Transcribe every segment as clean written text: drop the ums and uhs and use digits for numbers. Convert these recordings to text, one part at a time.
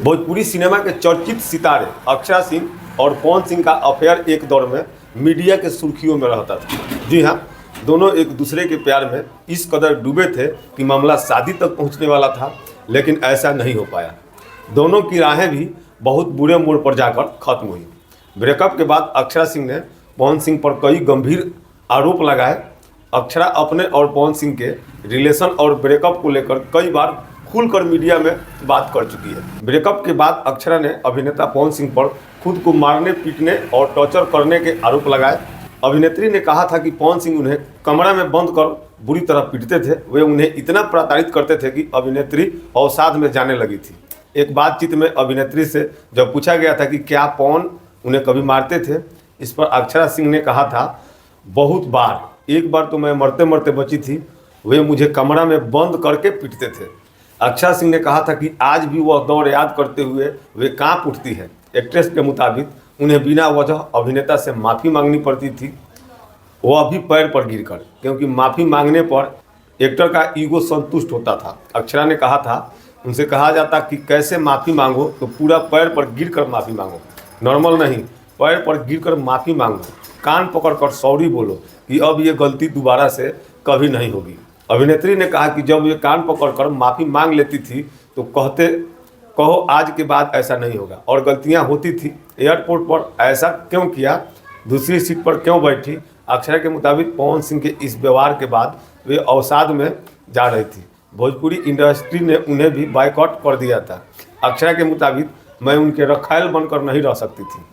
Bhojpuri cinema के चर्चित सितारे अक्षरा सिंह और पवन सिंह का अफेयर एक दौर में मीडिया के सुर्खियों में रहता था। जी हाँ, दोनों एक दूसरे के प्यार में इस कदर डूबे थे कि मामला शादी तक पहुंचने वाला था, लेकिन ऐसा नहीं हो पाया। दोनों की राहें भी बहुत बुरे मोड़ पर जाकर खत्म हुई। ब्रेकअप के बाद अक्षरा सिंह ने पवन सिंह पर कई गंभीर आरोप लगाए। अक्षरा अपने और पवन सिंह के रिलेशन और ब्रेकअप को लेकर कई बार खुलकर मीडिया में बात कर चुकी है। ब्रेकअप के बाद अक्षरा ने अभिनेता पवन सिंह पर खुद को मारने, पीटने और टॉर्चर करने के आरोप लगाए। अभिनेत्री ने कहा था कि पवन सिंह उन्हें कमरा में बंद कर बुरी तरह पीटते थे। वे उन्हें इतना प्रताड़ित करते थे कि अभिनेत्री अवसाद में जाने लगी थी। एक बातचीत में अभिनेत्री से जब पूछा गया था कि क्या पवन उन्हें कभी मारते थे, इस पर अक्षरा सिंह ने कहा था, बहुत बार, एक बार तो मैं मरते मरते बची थी। वे मुझे कमरा में बंद करके पीटते थे। अक्षरा सिंह ने कहा था कि आज भी वह दौर याद करते हुए वे कांप उठती है। एक्ट्रेस के मुताबिक उन्हें बिना वजह अभिनेता से माफ़ी मांगनी पड़ती थी, वह भी पैर पर गिरकर, क्योंकि माफ़ी मांगने पर एक्टर का ईगो संतुष्ट होता था। अक्षरा ने कहा था, उनसे कहा जाता कि कैसे माफ़ी मांगो, तो पूरा पैर पर गिरकर माफ़ी मांगो, नॉर्मल नहीं, पैर पर गिरकर माफ़ी मांगो, कान पकड़कर सॉरी बोलो कि अब ये गलती दोबारा से कभी नहीं होगी। अभिनेत्री ने कहा कि जब ये कान पकड़कर माफ़ी मांग लेती थी तो कहो आज के बाद ऐसा नहीं होगा, और गलतियां होती थी। एयरपोर्ट पर ऐसा क्यों किया, दूसरी सीट पर क्यों बैठी। अक्षरा के मुताबिक पवन सिंह के इस व्यवहार के बाद वे अवसाद में जा रही थी। भोजपुरी इंडस्ट्री ने उन्हें भी बायकॉट कर दिया था। अक्षरा के मुताबिक मैं उनके रखायल बनकर नहीं रह सकती थी।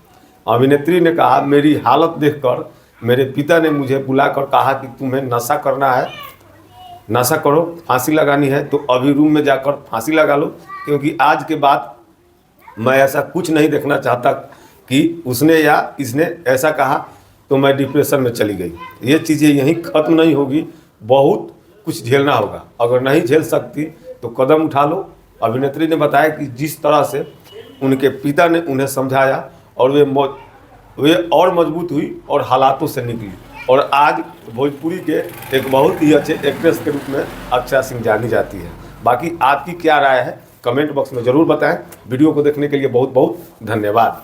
अभिनेत्री ने कहा, मेरी हालत देखकर मेरे पिता ने मुझे बुलाकर कहा कि तुम्हें नशा करना है, नशा करो, फांसी लगानी है तो अभी रूम में जाकर फांसी लगा लो, क्योंकि आज के बाद मैं ऐसा कुछ नहीं देखना चाहता कि उसने या इसने ऐसा कहा तो मैं डिप्रेशन में चली गई। ये चीज़ें यहीं ख़त्म नहीं होगी, बहुत कुछ झेलना होगा। अगर नहीं झेल सकती तो कदम उठा लो। अभिनेत्री ने बताया कि जिस तरह से उनके पिता ने उन्हें समझाया और वे और मजबूत हुई और हालातों से निकली, और आज भोजपुरी के एक बहुत ही अच्छे एक्ट्रेस के रूप में अक्षरा सिंह जानी जाती है। बाकी आपकी क्या राय है, कमेंट बॉक्स में ज़रूर बताएं। वीडियो को देखने के लिए बहुत बहुत धन्यवाद।